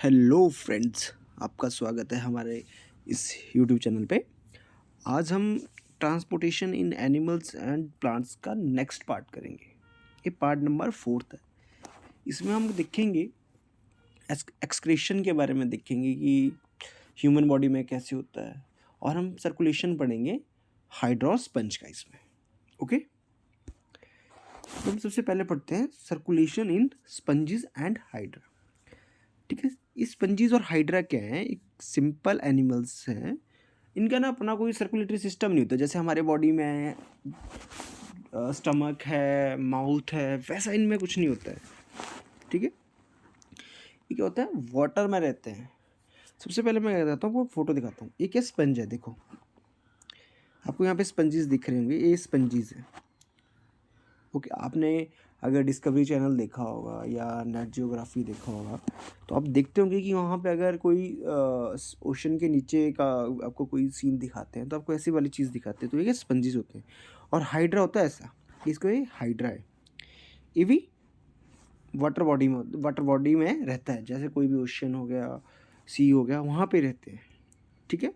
Hello friends, आपका स्वागत है हमारे इस यूट्यूब चैनल पे। आज हम transportation in animals and plants का नेक्स्ट पार्ट करेंगे। ये पार्ट नंबर 4 है। इसमें हम देखेंगे एक्सक्रीशन के बारे में, देखेंगे कि ह्यूमन बॉडी में कैसे होता है, और हम सर्कुलेशन पढ़ेंगे हाइड्रोस्पंज का इसमें। ओके, तो हम सबसे पहले पढ़ते हैं circulation in sponges and hydra. ठीक है, ये स्पंजीज और हाइड्रा क्या है? एक सिंपल एनिमल्स हैं। इनका ना अपना कोई सर्कुलेटरी सिस्टम नहीं होता। जैसे हमारे बॉडी में स्टमक है, माउथ है, वैसा इनमें कुछ नहीं होता है। ठीक है, ये क्या होता है? वाटर में रहते हैं। सबसे पहले मैं बताता हूँ, आपको फोटो दिखाता हूँ। ये क्या स्पंज है? देखो, आपको यहाँ पे स्पंजीज दिख रहे होंगे, ये स्पंजीज है। ओके, आपने अगर डिस्कवरी चैनल देखा होगा या नेट जियोग्राफी देखा होगा तो आप देखते होंगे कि वहाँ पे अगर कोई ओशन के नीचे का आपको कोई सीन दिखाते हैं तो आपको ऐसी वाली चीज़ दिखाते हैं। तो ये स्पंजीज होते हैं। और हाइड्रा होता है ऐसा, इसको ये हाइड्रा है। ये भी वाटर बॉडी में रहता है। जैसे कोई भी ओशन हो गया, सी हो गया, वहाँ पे रहते हैं। ठीक है,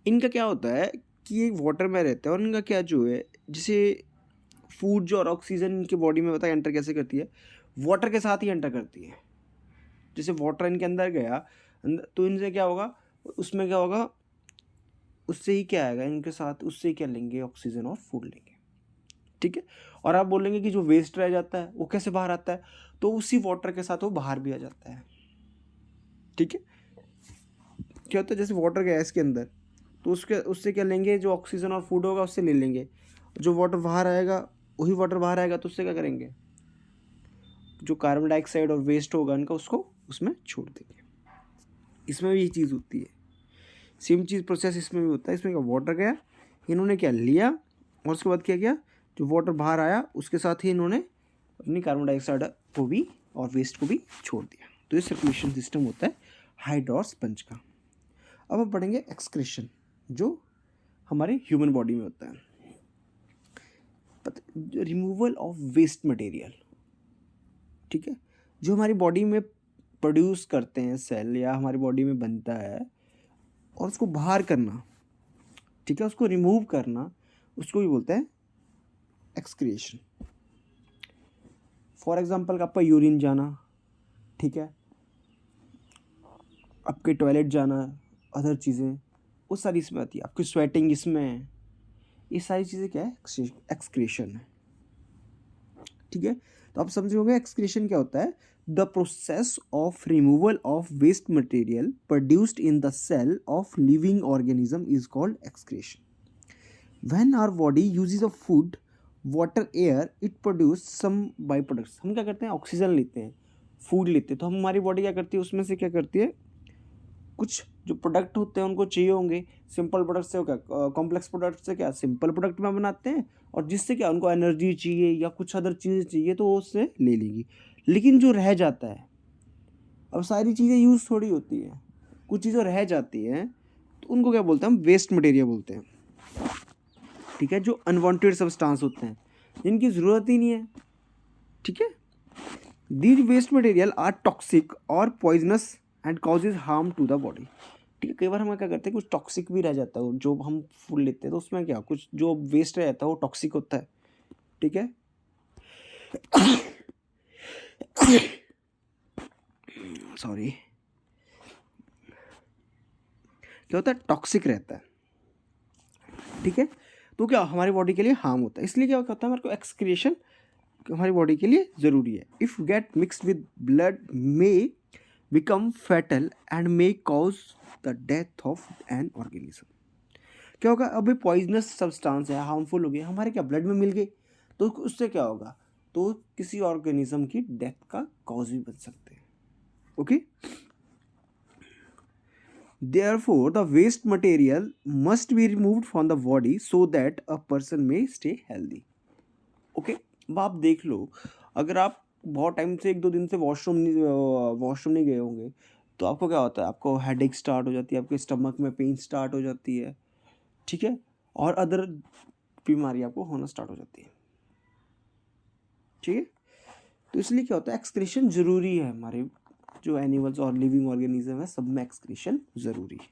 इनका क्या होता है कि ये वाटर में रहता है, और इनका क्या जो है, जैसे फूड जो और ऑक्सीजन इनके बॉडी में बताया एंटर कैसे करती है, वाटर के साथ ही एंटर करती है। जैसे वाटर इनके अंदर गया तो इनसे क्या होगा, उसमें क्या होगा, उससे ही क्या आएगा इनके साथ, उससे ही क्या लेंगे, ऑक्सीजन और फूड लेंगे। ठीक है, और आप बोलेंगे कि जो वेस्ट रह जाता है वो कैसे बाहर आता है, तो उसी वाटर के साथ वो बाहर भी आ जाता है। ठीक है, क्या होता है, जैसे वाटर गया इसके अंदर तो उससे क्या लेंगे, जो ऑक्सीजन और फूड होगा उससे ले लेंगे। जो वाटर बाहर आएगा, वही वाटर बाहर आएगा तो उससे क्या करेंगे, जो कार्बन डाइऑक्साइड और वेस्ट होगा इनका, उसको उसमें छोड़ देंगे। इसमें भी यही चीज़ होती है। सेम चीज़ प्रोसेस इसमें भी होता है। इसमें क्या, वाटर गया, इन्होंने क्या लिया, और उसके बाद क्या किया, जो वाटर बाहर आया उसके साथ ही इन्होंने अपनी कार्बन डाइऑक्साइड को भी और वेस्ट को भी छोड़ दिया। तो ये सर्कुलेशन सिस्टम होता है हाइड्रोस्पंज का। अब हम पढ़ेंगे एक्सक्रीशन, जो हमारे ह्यूमन बॉडी में होता है। Removal of waste material. ठीक है, जो हमारी बॉडी में प्रोड्यूस करते हैं सेल या हमारी बॉडी में बनता है, और उसको बाहर करना, ठीक है, उसको रिमूव करना, उसको भी बोलते हैं एक्सक्रिएशन। फॉर एग्जांपल, आपका यूरिन जाना, ठीक है, आपके टॉयलेट जाना, अदर चीज़ें, वो सारी इसमें आती है। आपकी स्वेटिंग इसमें है। ये सारी चीज़ें क्या है, एक्सक्रिएशन है। ठीक है, तो आप समझोगे एक्सक्रीशन क्या होता है। The process of removal of waste material produced in the cell of living organism is called excretion. When our body uses of food, water, air, it produce some by products. हम क्या करते हैं, oxygen लेते हैं, food लेते हैं, तो हमारी बॉडी क्या करती है, उसमें से क्या करती है, कुछ जो प्रोडक्ट होते हैं उनको चाहिए होंगे। सिंपल प्रोडक्ट से क्या, कॉम्प्लेक्स प्रोडक्ट से क्या, सिंपल प्रोडक्ट में बनाते हैं, और जिससे क्या उनको एनर्जी चाहिए या कुछ अदर चीज़ें चाहिए तो वो उससे ले लेंगी। लेकिन जो रह जाता है, अब सारी चीज़ें यूज़ थोड़ी होती हैं, कुछ चीज़ें रह जाती हैं, तो उनको क्या बोलते हैं, हम वेस्ट मटेरियल बोलते हैं। ठीक है, जो अनवांटेड सब्सटेंस होते हैं, जिनकी ज़रूरत ही नहीं है। ठीक है, these waste material are toxic और poisonous and causes harm to the body. ठीक है, कई बार हम क्या करते हैं, कुछ टॉक्सिक भी रह जाता है जो हम फूड लेते हैं, तो उसमें क्या, कुछ जो वेस्ट रह जाता है वो टॉक्सिक होता है। ठीक है, सॉरी, क्या होता है, टॉक्सिक रहता है। ठीक है, तो क्या हमारी बॉडी के लिए हार्म होता है। इसलिए क्या होता है, हमारे को एक्सक्रिएशन हमारी बॉडी के लिए ज़रूरी है। If get mixed with blood may become fatal and may cause the death of an organism. क्या होगा, अभी पॉइजनस सब्सटेंस है, हार्मफुल हो गए, हमारे क्या ब्लड में मिल गए, तो उससे क्या होगा, तो किसी ऑर्गेनिज्म की डेथ का कॉज भी बन सकते हैं। Okay, therefore the waste material must be removed from the body so that a person may stay healthy. Okay, अब आप देख लो, अगर आप बहुत टाइम से 1-2 दिन से वॉशरूम नहीं गए होंगे, तो आपको क्या होता है, आपको हेडेक स्टार्ट हो जाती है, आपके स्टमक में पेन स्टार्ट हो जाती है। ठीक है, और अदर बीमारी आपको होना स्टार्ट हो जाती है। ठीक है, तो इसलिए क्या होता है, एक्सक्रीशन ज़रूरी है हमारे जो एनिमल्स और लिविंग ऑर्गेनिज्म है सब में एक्सक्रीशन ज़रूरी है।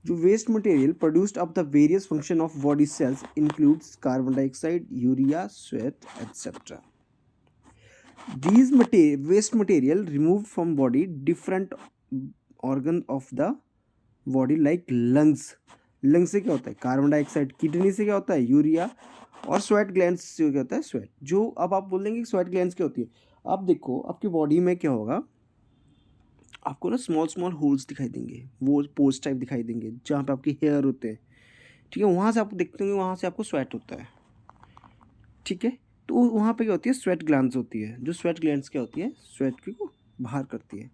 जो waste material produced of the various function of body cells includes carbon dioxide, urea, sweat etcetera. These waste material removed from body different organ of the body like lungs। Lung से क्या होता है carbon dioxide, kidney से क्या होता है urea, और sweat gland से क्या होता है स्वेट। जो अब आप बोल देंगे कि स्वेट ग्लैंड्स क्या होती है, आप देखो आपकी बॉडी में क्या होगा, आपको ना स्मॉल स्मॉल होल्स दिखाई देंगे, वो पोर्स टाइप दिखाई देंगे जहाँ पे आपके हेयर होते हैं, ठीक है, वहाँ से आप देखते होंगे, वहाँ से आपको स्वेट होता है, ठीक है। तो वहाँ पे क्या होती है स्वेट ग्लैंड्स होती है, जो स्वेट ग्लैंड्स क्या होती है स्वेट को बाहर करती है।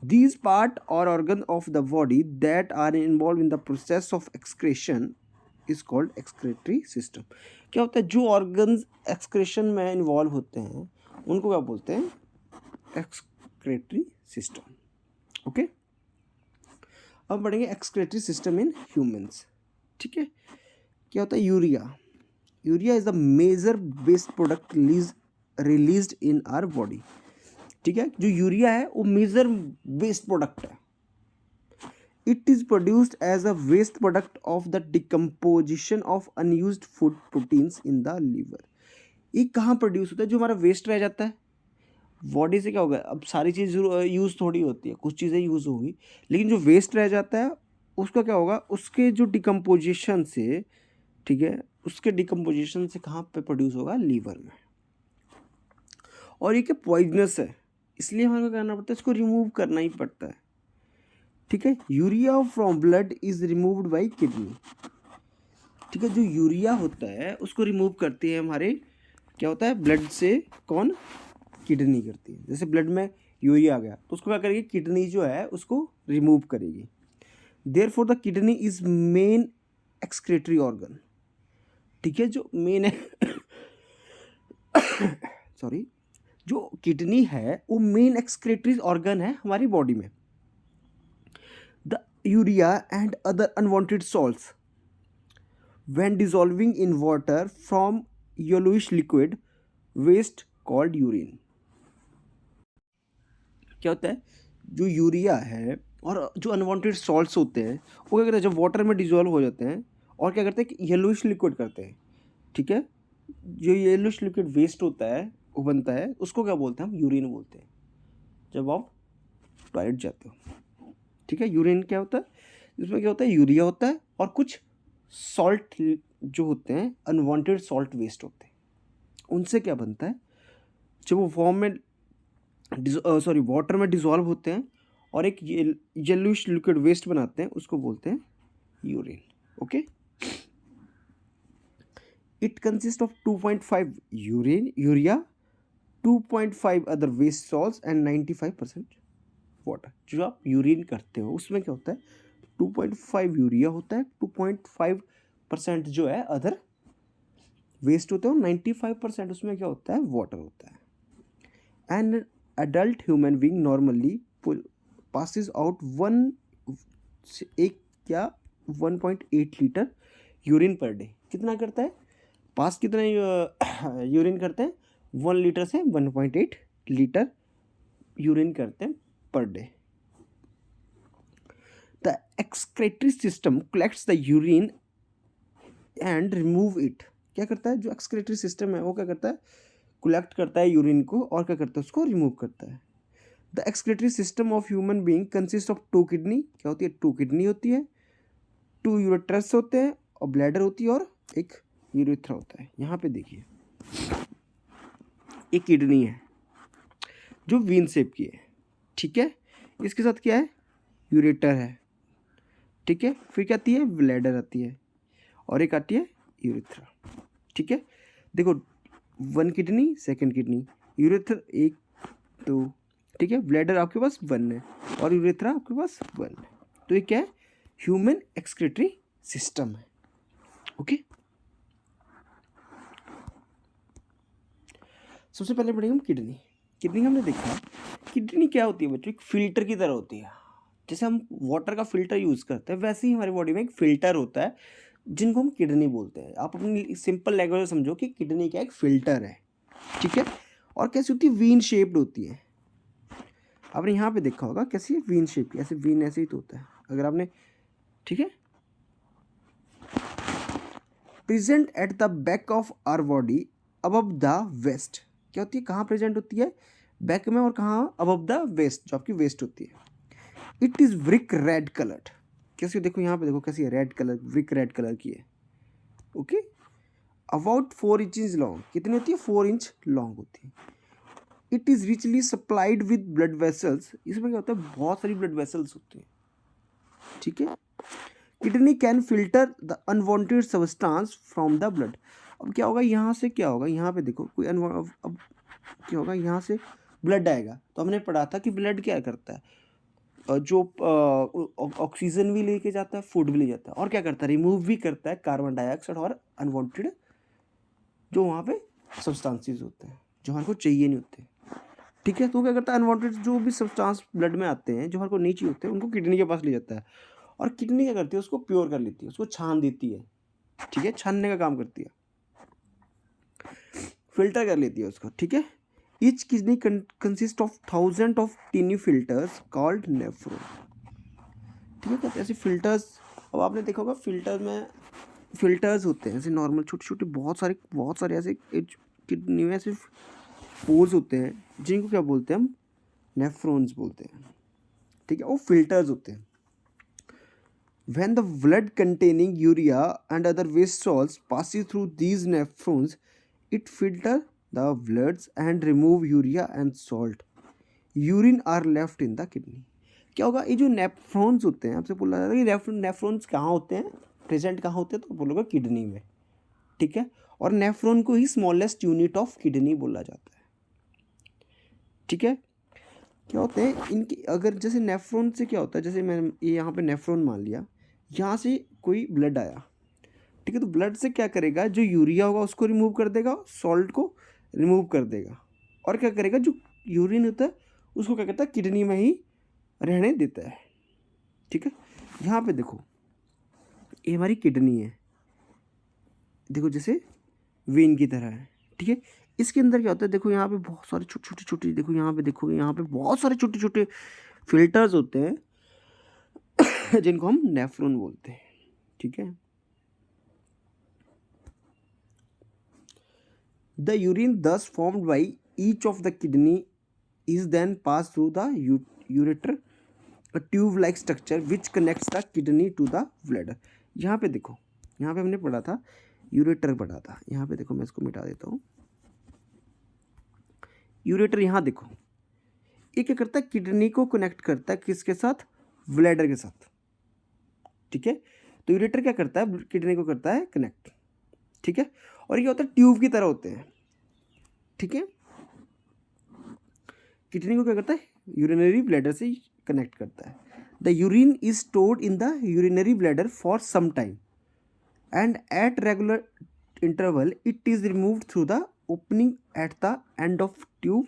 दीज पार्ट और organ of the body that are involve in the process of excretion is called excretory system. क्या होता है जो ऑर्गन्स एक्सक्रेशन में इन्वॉल्व होते हैं उनको क्या बोलते हैं एक्सक्रेटरी सिस्टम। ओके, अब बढ़ेंगे एक्सक्रेटरी सिस्टम इन ह्यूमंस। ठीक है, क्या होता है urea. Urea is the major waste product released in our body. ठीक है, जो यूरिया है वो मेजर वेस्ट प्रोडक्ट है। It is produced as a waste product of the decomposition of unused food proteins in the liver. ये कहाँ produce होता है, जो हमारा वेस्ट रह जाता है बॉडी से क्या होगा, अब सारी चीज़ यूज़ थोड़ी होती है, कुछ चीज़ें यूज़ होगी, लेकिन जो वेस्ट रह जाता है उसका क्या होगा, उसके जो डिकम्पोजिशन से, ठीक है, उसके डिकम्पोजिशन से कहाँ पे प्रोड्यूस होगा लीवर में। और ये क्या पॉइजनस है, इसलिए हमें क्या करना पड़ता है, इसको रिमूव करना ही पड़ता है। ठीक है, urea from blood is removed by kidney. ठीक है, जो यूरिया होता है उसको रिमूव करती है हमारे, क्या होता है ब्लड से, कौन, किडनी करती है। जैसे ब्लड में यूरिया आ गया तो उसको क्या करेगी, किडनी जो है उसको रिमूव करेगी। Therefore the kidney is main excretory organ. ठीक है, जो मेन है सॉरी, जो किडनी है वो मेन एक्सक्रेटरी ऑर्गन है हमारी बॉडी में। The urea and other unwanted salts when dissolving in water from yellowish liquid waste called urine. क्या होता है, जो यूरिया है और जो अनवांटेड सॉल्ट्स होते हैं वो क्या करते हैं, जब वाटर में डिजोल्व हो जाते हैं और क्या करते हैं कि येलोइश लिक्विड करते हैं। ठीक है, जो येलोइश लिक्विड वेस्ट होता है वो बनता है, उसको क्या बोलते हैं हम, यूरिन बोलते हैं, जब आप टॉयलेट जाते हो। ठीक है, यूरिन क्या होता है, इसमें क्या होता है यूरिया होता है और कुछ सॉल्ट जो होते हैं अनवांटेड सॉल्ट वेस्ट होते हैं, उनसे क्या बनता है, जब वो फॉर्म में वाटर में डिसॉल्व होते हैं और एक येलोइश लिक्विड वेस्ट बनाते हैं, उसको बोलते हैं urine. Okay, it consist of 2.5 urea, 2.5 other waste salts and 95% water. जो आप यूरिन करते हो उसमें क्या होता है, 2.5 यूरिया होता है, 2.5% जो है अदर वेस्ट होते हैं, 95% उसमें क्या होता है वाटर होता है। And adult human being normally passes out 1.8 litre urine per day. कितना करता है पास, कितना यूरिन करते हैं, 1 लीटर से 1.8 लीटर यूरिन करते हैं per day. The excretory system collects the urine and remove it. क्या करता है, जो एक्सक्रेटरी सिस्टम है वो क्या करता है, कलेक्ट करता है यूरिन को और क्या करता है उसको रिमूव करता है। The excretory system of human being consist of 2 kidney. क्या होती है, 2 किडनी होती है, 2 यूरेट्रस होते हैं और ब्लैडर होती है और एक यूरेथ्रा होता है। यहाँ पे देखिए एक किडनी है जो वीन शेप की है। ठीक है, इसके साथ क्या है, यूरेटर है। ठीक है, फिर क्या आती है, ब्लैडर आती है और एक आती है यूरेथ्रा। ठीक है, देखो 1 किडनी, 2 किडनी, यूरेथ्रा 1 2, ठीक है, ब्लैडर आपके पास 1 है और यूरेथ्रा आपके पास 1 है। तो ये क्या है, ह्यूमन एक्सक्रेटरी सिस्टम है। ओके, सबसे पहले पढ़ेंगे हम किडनी। किडनी हमने देखा, किडनी क्या होती है बच्चों, एक फिल्टर की तरह होती है। जैसे हम वाटर का फिल्टर यूज़ करते हैं वैसे ही हमारी बॉडी में एक फिल्टर होता है जिनको हम किडनी बोलते हैं। आप अपनी सिंपल लैंग्वेज में समझो कि किडनी क्या एक फिल्टर है। ठीक है, और कैसी होती है, वीन शेप्ड होती है। आपने यहाँ पे देखा होगा कैसी है, वीन शेप की, ऐसे वीन ऐसे ही तो होता है अगर आपने, ठीक है। Present at the back of our body above the waist, क्या होती है, कहाँ प्रेजेंट होती है, बैक में, और कहाँ, अबव द वेस्ट, जो आपकी वेस्ट होती है। It is brick red coloured, कैसी, देखो यहाँ पे देखो कैसी है, red colour, brick red colour की है, ओके। अबाउट 4 इंचज लॉन्ग, कितनी होती है, 4 इंच लॉन्ग होती है। It is richly supplied with blood vessels, इसमें क्या होता है, बहुत सारी ब्लड वेसल्स होती हैं, ठीक है। Kidney can filter the unwanted substance from the blood, अब क्या होगा, यहाँ से क्या होगा, यहाँ पे देखो कोई अब क्या होगा, यहाँ से ब्लड आएगा, तो हमने पढ़ा था कि ब्लड क्या करता है, जो ऑक्सीजन भी लेके जाता है, फूड भी ले जाता है, और क्या करता है, रिमूव भी करता है कार्बन डाइऑक्साइड और अनवांटेड जो वहाँ पे सब्सटेंसेस होते हैं जो हमारे को चाहिए नहीं होते, ठीक है। तो क्या करता है, अनवांटेड जो भी सब्सटेंस ब्लड में आते हैं जो हमारे को नहीं चाहिए होते हैं, उनको किडनी के पास ले जाता है, और किडनी क्या करती है, उसको प्योर कर लेती है, उसको छान देती है, ठीक है, छानने का काम करती है, फिल्टर कर लेती है उसको, ठीक है। Each kidney consist of 1000 of tiny filters called nephron, ठीक है। कहते हैं ऐसे फिल्टर्स, अब आपने देखा होगा फिल्टर में फिल्टर्स होते हैं ऐसे नॉर्मल छोटे छोटे, बहुत सारे ऐसे किडनी में ऐसे पोर्स होते हैं, जिनको क्या बोलते हैं हम, नेफ्रॉन्स बोलते हैं, ठीक है, वो फिल्टर्स होते हैं। When the blood containing urea and other waste salts passes through these nephrons, it filters the bloods and remove urea and salt. Urine are left in the kidney. क्या होगा, ये जो नेफ्रॉन्स होते हैं, आपसे बोला जाता है कि नेफ्रॉन्स कहाँ होते हैं, प्रेजेंट कहाँ होते हैं, तो बोलोगे किडनी में, ठीक है। और नेफ्रॉन को ही स्मॉलेस्ट यूनिट ऑफ किडनी बोला जाता है, ठीक है। क्या होते हैं इनकी, अगर जैसे नेफ्रॉन से क्या होता है, जैसे मैं ये यहाँ पे नेफ्रॉन मान लिया, यहाँ से कोई ब्लड आया, ठीक है, तो ब्लड से क्या करेगा, जो यूरिया होगा उसको रिमूव कर देगा, सॉल्ट को रिमूव कर देगा, और क्या करेगा, जो यूरिन होता है उसको क्या करता है, किडनी में ही रहने देता है, ठीक है। यहाँ पे देखो ये हमारी किडनी है, देखो जैसे वेन की तरह है, ठीक है। इसके अंदर क्या होता है, देखो यहाँ पे बहुत सारे छोटे छोटे, देखो यहाँ पे देखो, यहाँ पे बहुत सारे छोटे छोटे फिल्टर्स होते हैं जिनको हम नेफ्रॉन बोलते हैं, ठीक है। The urine thus formed by each of the kidney is then pass through the ureter, a tube like structure which connects the kidney to the bladder. यहाँ पे देखो, यहाँ पे हमने पढ़ा था, यूरेटर पढ़ा था, यहाँ पे देखो मैं इसको मिटा देता हूँ, यूरेटर यहाँ देखो, ये क्या करता है, किडनी को कनेक्ट करता है किसके साथ, ब्लैडर के साथ, ठीक है। तो यूरेटर क्या करता है, किडनी को करता है कनेक्ट, ठीक है। और ये होता है ट्यूब की तरह होते हैं, ठीक है। किडनी को क्या करता है, यूरिनरी ब्लैडर से कनेक्ट करता है। The urine is stored in the urinary bladder for some time and at regular interval it is removed through the opening at the end of tube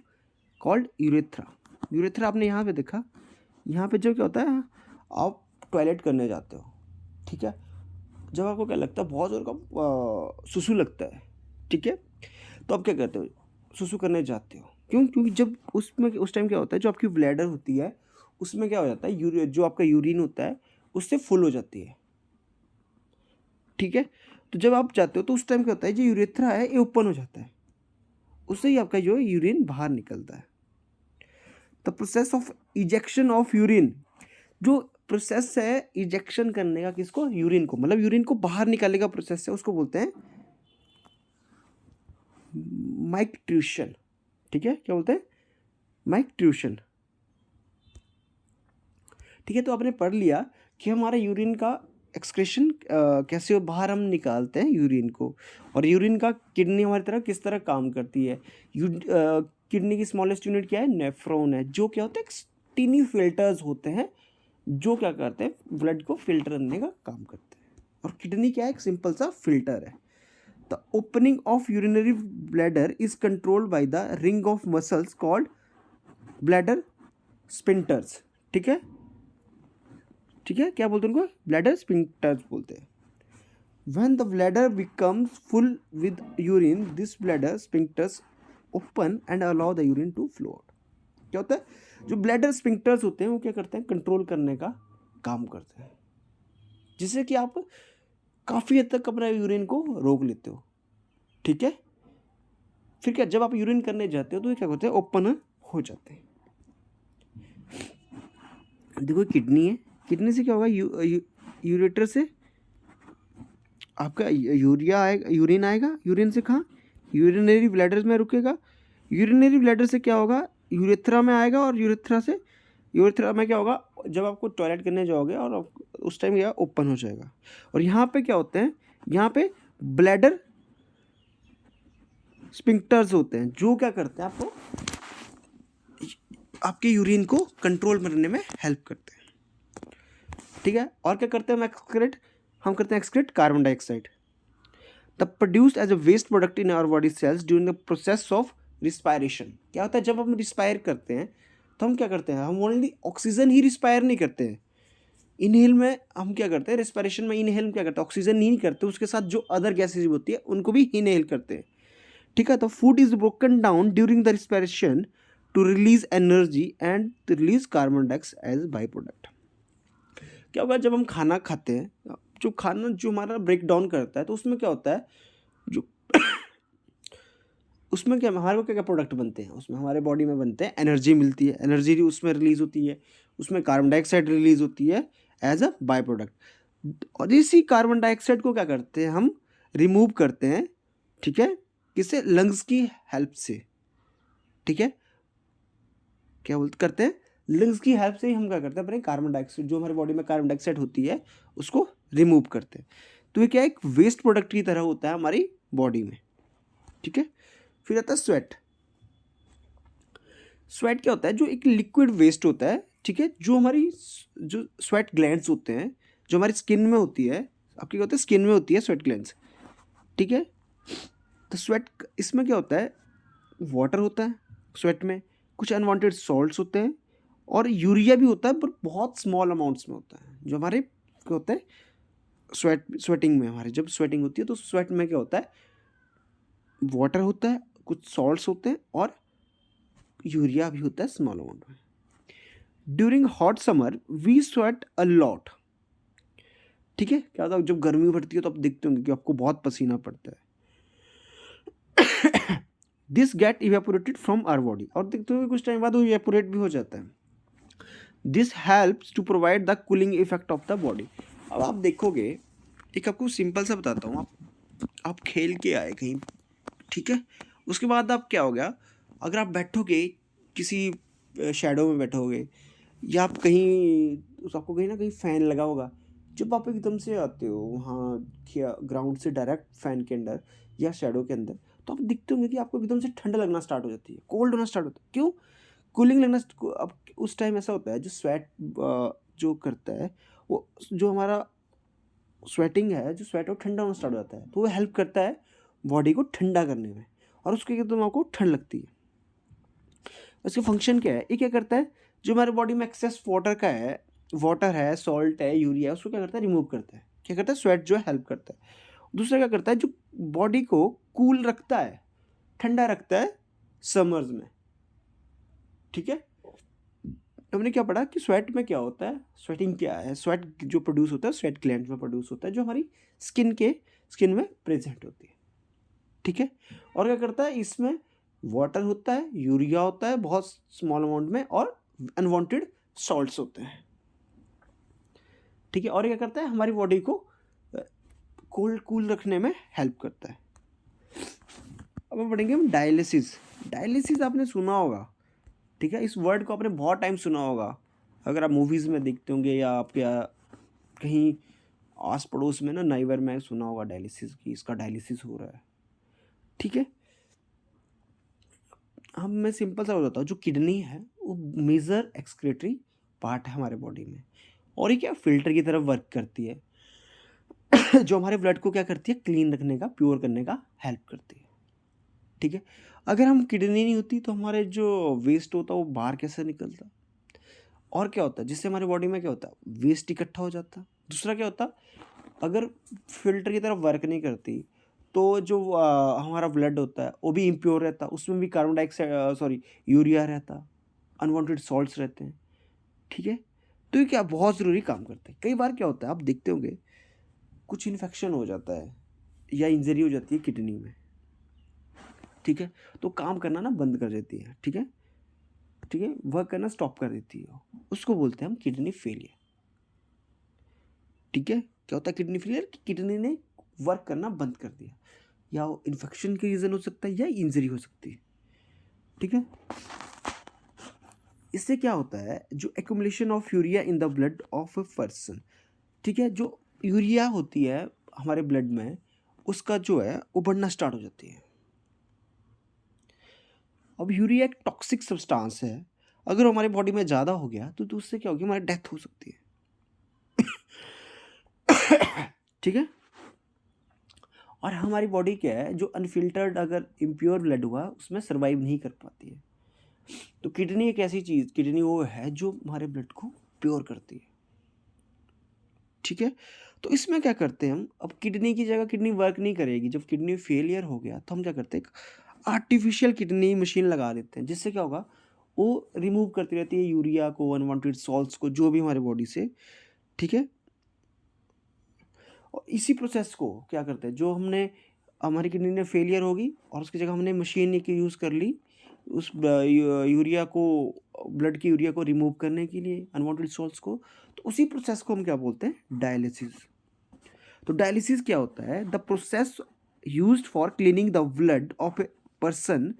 called urethra. Urethra आपने यहाँ पे देखा, यहाँ पे जो क्या होता है, आप टॉयलेट करने जाते हो, ठीक है, जब आपको क्या लगता है, बहुत जोर का सुसु लगता है, ठीक है, तो आप क्या करते हो, सुसु करने जाते हो, क्यों, क्योंकि जब उसमें उस टाइम क्या होता है, जो आपकी ब्लैडर होती है उसमें क्या हो जाता है, जो आपका यूरिन होता है उससे फुल हो जाती है, ठीक है। तो जब आप जाते हो तो उस टाइम क्या होता है, जो यूरेथ्रा है ये ओपन हो जाता है, उससे ही आपका जो यूरिन बाहर निकलता है। The process of ejection of urine, जो प्रोसेस है इजेक्शन करने का, किसको, यूरिन को, मतलब यूरिन को बाहर निकालने का प्रोसेस है, उसको बोलते हैं माइक्ट्रूशन, ठीक है, क्या बोलते हैं, माइक्ट्रूशन, ठीक है। तो आपने पढ़ लिया कि हमारा यूरिन का एक्सक्रेशन कैसे बाहर हम निकालते हैं यूरिन को, और यूरिन का किडनी हमारी तरह किस तरह काम करती है। किडनी की स्मॉलेस्ट यूनिट क्या है, नेफ्रॉन है, जो क्या होता है, टीनी फिल्टर्स होते हैं जो क्या करते हैं, ब्लड को फिल्टर करने का काम करते हैं, और किडनी क्या है, एक सिंपल सा फिल्टर है। The opening of urinary bladder is controlled by the ring of muscles called bladder sphincters, ठीक है, ठीक है, क्या बोलते हैं उनको, ब्लैडर स्पिंटर्स बोलते हैं। When the bladder becomes full with urine this bladder sphincters open and allow the urine to flow out. क्या होता है, जो ब्लैडर स्फिंक्टर्स होते हैं वो क्या करते हैं, कंट्रोल करने का काम करते हैं, जिससे कि आप काफ़ी हद तक अपना यूरिन को रोक लेते हो। ठीक है, फिर क्या, जब आप यूरिन करने जाते हो तो ये क्या होते हैं, ओपन हो जाते हैं। देखो किडनी है, किडनी से क्या होगा, यूरेटर से आपका यूरिया आएगा, यूरिन आएगा, यूरिन से कहाँ, यूरिनरी ब्लैडर में रुकेगा, यूरिनरी ब्लैडर से क्या होगा, यूरेथ्रा में आएगा, और यूरेथ्रा में क्या होगा, जब आपको टॉयलेट करने जाओगे और उस टाइम क्या ओपन हो जाएगा। और यहाँ पे क्या होते हैं, यहाँ पे ब्लैडर स्पिंक्टर्स होते हैं जो क्या करते हैं, आपको आपके यूरिन को कंट्रोल करने में हेल्प करते हैं। ठीक है, और क्या करते हैं हम करते हैं excrete carbon dioxide the produced as a waste product in our body cells during the process of respiration. क्या होता है, जब हम रिस्पायर करते हैं तो हम क्या करते हैं, हम ओनली ऑक्सीजन ही रिस्पायर नहीं करते हैं, इनहेल में हम क्या करते हैं, रिस्पायरेशन में इनहेल में क्या करते हैं, ऑक्सीजन नहीं करते, उसके साथ जो अदर गैसेज होती है उनको भी इनहेल करते हैं। ठीक है, तो food is broken down during the respiration to release energy and to release carbon dioxide as by product. क्या होगा, जब हम खाना खाते हैं, जो खाना जो हमारा ब्रेक डाउन करता है, तो उसमें क्या होता है, जो उसमें क्या हमारे को क्या क्या प्रोडक्ट बनते हैं, उसमें हमारे बॉडी में बनते हैं, एनर्जी मिलती है, एनर्जी उसमें रिलीज होती है, उसमें कार्बन डाइऑक्साइड रिलीज होती है एज अ बाय प्रोडक्ट। और इसी कार्बन डाइऑक्साइड को क्या करते हैं, हम रिमूव करते हैं। ठीक है, किससे, लंग्स की हेल्प से। ठीक है, क्या बोलते करते हैं, लंग्स की हेल्प से ही हम क्या करते हैं, अपने कार्बन डाइऑक्साइड जो हमारे बॉडी में कार्बन डाइऑक्साइड होती है उसको रिमूव करते हैं। तो ये क्या एक वेस्ट प्रोडक्ट की तरह होता है हमारी बॉडी में। ठीक है, फिर आता है स्वेट। स्वेट क्या होता है, जो एक लिक्विड वेस्ट होता है। ठीक है, जो हमारी जो स्वेट ग्लैंड्स होते हैं, जो हमारी स्किन में होती है, आपकी क्या होता है, स्किन में होती है स्वेट ग्लैंड्स। ठीक है, तो स्वेट इसमें क्या होता है, वाटर होता है स्वेट में, कुछ अनवांटेड सॉल्ट्स होते हैं, और यूरिया भी होता है, पर बहुत स्मॉल अमाउंट्स में होता है। जो हमारे क्या होता है, स्वेटिंग में, हमारे जब स्वेटिंग होती है तो स्वेट में क्या होता है, वाटर होता है, कुछ सॉल्ट्स होते हैं, और यूरिया भी होता है स्मॉल अमाउंट में। During hot summer we sweat a lot. ठीक है, क्या होता है, जब गर्मी बढ़ती है तो आप देखते होंगे कि आपको बहुत पसीना पड़ता है। This get evaporated from our body, और देखते हो कुछ टाइम बाद वो इवेपोरेट भी हो जाता है। This helps to provide the cooling effect of the body. अब आप देखोगे, एक आपको सिंपल सा बताता हूँ, आप खेल के आए कहीं, ठीक है, उसके बाद आप क्या हो गया, अगर आप बैठोगे किसी शैडो में बैठोगे, या आप कहीं, आपको कहीं ना कहीं फ़ैन लगा होगा, जब आप एकदम से आते हो वहाँ ग्राउंड से डायरेक्ट फैन के अंदर या शैडो के अंदर, तो आप दिखते होंगे कि आपको एकदम से ठंड लगना स्टार्ट हो जाती है, कोल्ड होना स्टार्ट होता है। क्यों, कूलिंग लगना। अब उस टाइम ऐसा होता है, जो स्वेट जो करता है, वो जो हमारा स्वेटिंग है, जो स्वेट है वो ठंडा होना स्टार्ट हो जाता है, तो वो हेल्प करता है बॉडी को ठंडा करने में, और उसके एकदम आपको ठंड लगती है। उसका फंक्शन क्या है, ये क्या करता है, जो हमारे बॉडी में एक्सेस वाटर है, सॉल्ट है, यूरिया है, उसको क्या करता है, रिमूव करता है। क्या करता है, स्वेट जो है हेल्प करता है। दूसरा क्या करता है, जो बॉडी को कूल रखता है, ठंडा रखता है समर्स में। ठीक है, हमने क्या पढ़ा कि स्वेट में क्या होता है, स्वेटिंग क्या है, स्वेट जो प्रोड्यूस होता है स्वेट ग्लैंड में प्रोड्यूस होता है, जो हमारी स्किन में प्रेजेंट होती है। ठीक है, और क्या करता है, इसमें वाटर होता है, यूरिया होता है बहुत स्मॉल अमाउंट में, और अनवांटेड सॉल्ट्स होते हैं। ठीक है, और क्या करता है, हमारी बॉडी को कोल्ड कूल रखने में हेल्प करता है। अब हम पढ़ेंगे हम डायलिसिस। डायलिसिस आपने सुना होगा। ठीक है, इस वर्ड को आपने बहुत टाइम सुना होगा, अगर आप मूवीज़ में देखते होंगे, या आप कहीं आस पड़ोस में ना नाइबर में सुना होगा डायलिसिस की, इसका डायलिसिस हो रहा है। ठीक है, मैं सिंपल सा बताता हूँ, जो किडनी है वो मेजर एक्सक्रीटरी पार्ट है हमारे बॉडी में, और ये क्या फिल्टर की तरफ वर्क करती है, जो हमारे ब्लड को क्या करती है, क्लीन रखने का, प्योर करने का हेल्प करती है। ठीक है, अगर हम किडनी नहीं होती तो हमारे जो वेस्ट होता है वो बाहर कैसे निकलता, और क्या होता है, जिससे हमारी बॉडी में क्या होता है, वेस्ट इकट्ठा हो जाता। दूसरा क्या होता, अगर फिल्टर की तरफ वर्क नहीं करती तो जो हमारा ब्लड होता है वो भी इम्प्योर रहता है, उसमें भी कार्बन डाइऑक्साइड सॉरी यूरिया रहता, अनवांटेड सॉल्ट्स रहते हैं, ठीक है। तो ये क्या बहुत ज़रूरी काम करता है। कई बार क्या होता है आप देखते होंगे कुछ इन्फेक्शन हो जाता है या इंजरी हो जाती है किडनी में, ठीक है, तो काम करना ना बंद कर देती है, ठीक है, ठीक है, वर्क करना स्टॉप कर देती है, उसको बोलते हैं हम किडनी फेलियर, ठीक है। क्या होता है किडनी फेलियर? कि किडनी ने वर्क करना बंद कर दिया, या इन्फेक्शन के रीज़न हो सकता है या इंजरी हो सकती है, ठीक है। इससे क्या होता है, जो accumulation of urea in the blood of a person, ठीक है, जो यूरिया होती है हमारे ब्लड में, उसका जो है वो बढ़ना स्टार्ट हो जाती है। अब यूरिया एक टॉक्सिक सब्सटेंस है, अगर हमारी बॉडी में ज़्यादा हो गया तो उससे क्या होगी, हमारी डेथ हो सकती है, ठीक है। और हमारी बॉडी क्या है, जो अनफिल्टर्ड अगर इम्प्योर ब्लड हुआ उसमें सर्वाइव नहीं कर पाती है। तो किडनी एक ऐसी चीज़, किडनी वो है जो हमारे ब्लड को प्योर करती है, ठीक है। तो इसमें क्या करते हैं हम, अब किडनी की जगह किडनी वर्क नहीं करेगी, जब किडनी फेलियर हो गया तो हम क्या करते हैं, आर्टिफिशियल किडनी मशीन लगा देते हैं, जिससे क्या होगा, वो रिमूव करती रहती है यूरिया को, अनवांटेड सॉल्ट्स को, जो भी हमारे बॉडी से, ठीक है। और इसी प्रोसेस को क्या करते हैं, जो हमने हमारी किडनी ने फेलियर होगी और उसकी जगह हमने मशीन की यूज़ कर ली उस यूरिया को, ब्लड की यूरिया को रिमूव करने के लिए, अनवांटेड सॉल्ट्स को, तो उसी प्रोसेस को हम क्या बोलते हैं, डायलिसिस। तो डायलिसिस क्या होता है, the process used for cleaning the blood of a person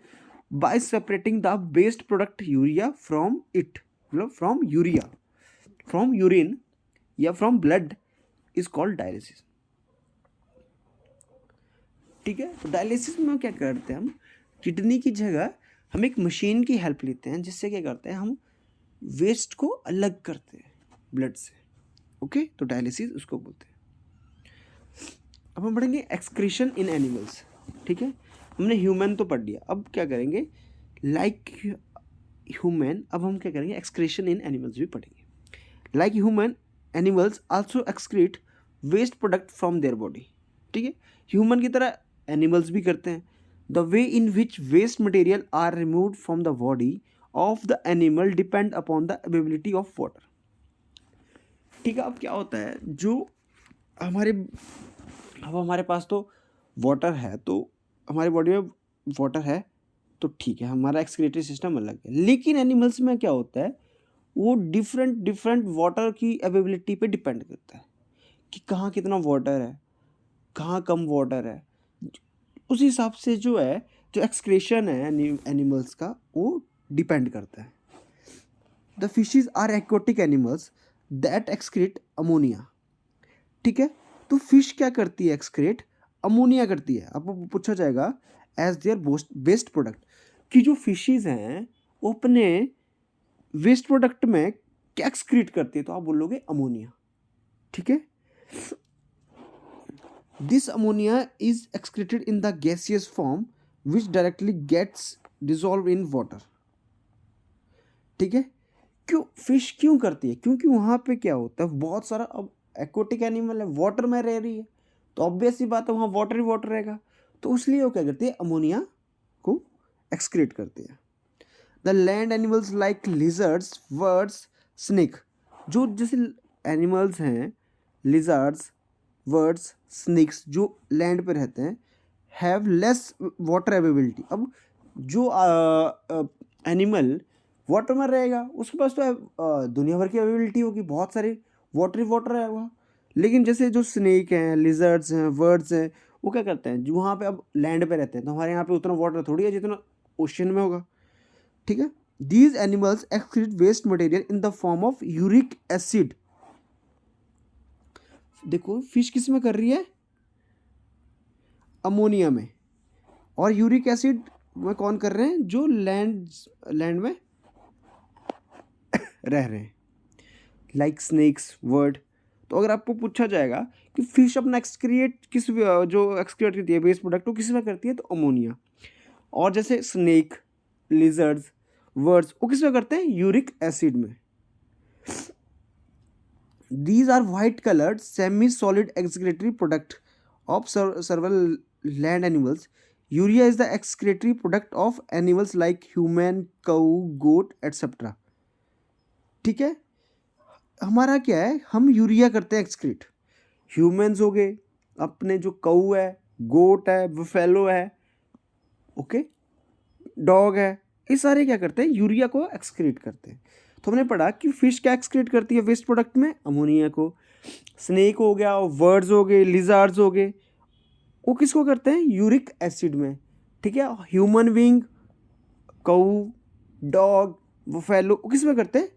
by separating the waste product urea from it, मतलब फ्रॉम यूरिया, फ्रॉम यूरिन या from blood is called dialysis, ठीक है। तो डायलिसिस में क्या करते हैं हम, किडनी की जगह हम एक मशीन की हेल्प लेते हैं, जिससे क्या करते हैं, हम वेस्ट को अलग करते हैं ब्लड से, ओके। तो डायलिसिस उसको बोलते हैं। अब हम पढ़ेंगे एक्सक्रीशन इन एनिमल्स, ठीक है। हमने ह्यूमन तो पढ़ लिया, अब क्या करेंगे, लाइक ह्यूमन, अब हम क्या करेंगे, एक्सक्रीशन इन एनिमल्स भी पढ़ेंगे। Like human, animals also excrete waste product from their body, ठीक है। ह्यूमन की तरह एनिमल्स भी करते हैं। The way in which waste material are removed from the body of the animal depend upon the availability of water, ठीक है। अब क्या होता है, जो हमारे, अब हमारे पास तो वाटर है, तो हमारी बॉडी में वाटर है तो ठीक है, हमारा एक्सक्रीटरी सिस्टम अलग है। लेकिन एनिमल्स में क्या होता है, वो डिफरेंट डिफरेंट वाटर की अवेलेबिलिटी पे डिपेंड करता है कि कहाँ कितना वाटर है, कहाँ कम वाटर है, उस हिसाब से जो है, जो एक्सक्रीशन है एनिमल्स का, वो डिपेंड करता है। The fishes are aquatic animals that excrete ammonia, ठीक है। तो फिश क्या करती है, एक्सक्रीट अमोनिया करती है। आपको पूछा जाएगा एज देयर वेस्ट प्रोडक्ट, कि जो फिशेज हैं वो अपने वेस्ट प्रोडक्ट में क्या एक्सक्रीट करती है, तो आप बोलोगे अमोनिया, ठीक है। This ammonia is excreted in the gaseous form which directly gets dissolve in water, ठीक है। क्यों फिश क्यों करती है, क्योंकि वहाँ पे क्या होता है, बहुत सारा, अब एक्वाटिक एनिमल है, वाटर में रह रही है, तो ऑब्वियस सी बात है वहाँ वाटर ही वाटर रहेगा, तो इसलिए वो क्या करती है, अमोनिया को एक्सक्रीट करती है। The land animals like lizards, words, snake, जो जैसे एनिमल्स हैं, लिजर्ड्स, वर्ड्स, स्नेक्स, जो लैंड पे रहते हैं, हैव लेस वाटर अवेलेबिलिटी। अब जो एनिमल वाटर में रहेगा उसके पास तो दुनिया भर की अवेलेबिलिटी होगी, बहुत सारे वाटर ही वाटर है वहाँ। लेकिन जैसे जो स्नेक हैं, लिजर्ड्स हैं, वर्ड्स हैं, वो क्या करते हैं, जो वहाँ पे अब लैंड पे रहते हैं, तो हमारे यहाँ पे उतना वाटर थोड़ी है जितना ओशन में होगा, ठीक है। These animals excrete waste material in the form of uric acid. देखो फिश किस में कर रही है, अमोनिया में, और यूरिक एसिड में कौन कर रहे हैं, जो लैंड में रह रहे हैं, लाइक स्नेक्स, वर्ड। तो अगर आपको पूछा जाएगा कि फिश अपना एक्सक्रिएट किस, जो एक्सक्रिएट करती है वेस्ट प्रोडक्ट, वो किस में करती है, तो अमोनिया। और जैसे स्नेक, लिजर्ड्स, वर्ड्स, वो किस में करते हैं, यूरिक एसिड में। These are white colored semi solid excretory product of several land animals, urea is the excretory product of animals like human, cow, goat etcetera. ठीक है, हमारा क्या है, हम यूरिया करते हैं एक्सक्रीट। ह्यूमंस हो गए, अपने जो काऊ है, गोट है, बफेलो है, ओके, डॉग है, ये सारे क्या करते हैं, यूरिया को एक्सक्रीट करते हैं। तो हमने पढ़ा कि फिश क्या एक्सक्रीट करती है वेस्ट प्रोडक्ट में, अमोनिया को। स्नेक हो गया, वर्ड्स हो गए, लिजार्ड्स हो गए, वो किसको करते हैं, यूरिक एसिड में। ठीक है, ह्यूमन बीइंग, काऊ, डॉग, बफेलो, वो किस में करते हैं,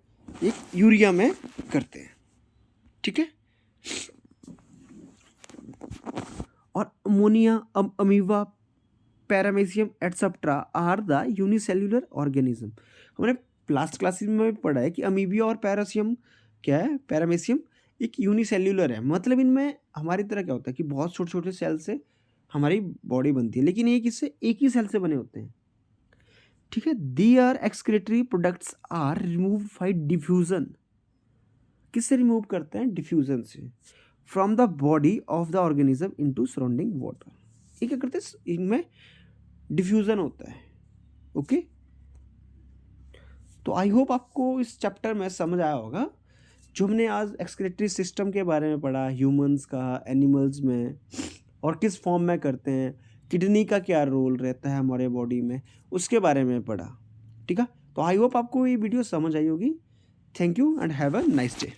एक यूरिया में करते हैं। ठीक है, और ammonia, amoeba, paramecium etcetera are the unicellular organism. हमने लास्ट क्लासेस में भी पढ़ा है कि अमीबिया और पैरासियम क्या है, पैरामीशियम एक यूनिसेल्युलर है, मतलब इनमें हमारी तरह क्या होता है कि बहुत छोटे छोटे सेल से हमारी बॉडी बनती है, लेकिन ये किससे, एक ही सेल से बने होते हैं। ठीक है, their excretory products are remove by diffusion. किससे रिमूव करते हैं, डिफ्यूजन से, from the body of the organism into surrounding water. ये क्या करते हैं, इनमें डिफ्यूजन होता है। ओके, तो आई होप आपको इस चैप्टर में समझ आया होगा जो हमने आज एक्सक्रीटरी सिस्टम के बारे में पढ़ा, ह्यूमंस का, एनिमल्स में, और किस फॉर्म में करते हैं, किडनी का क्या रोल रहता है हमारे बॉडी में, उसके बारे में पढ़ा। ठीक है, तो आई होप आपको ये वीडियो समझ आई होगी। Thank you and have a nice day.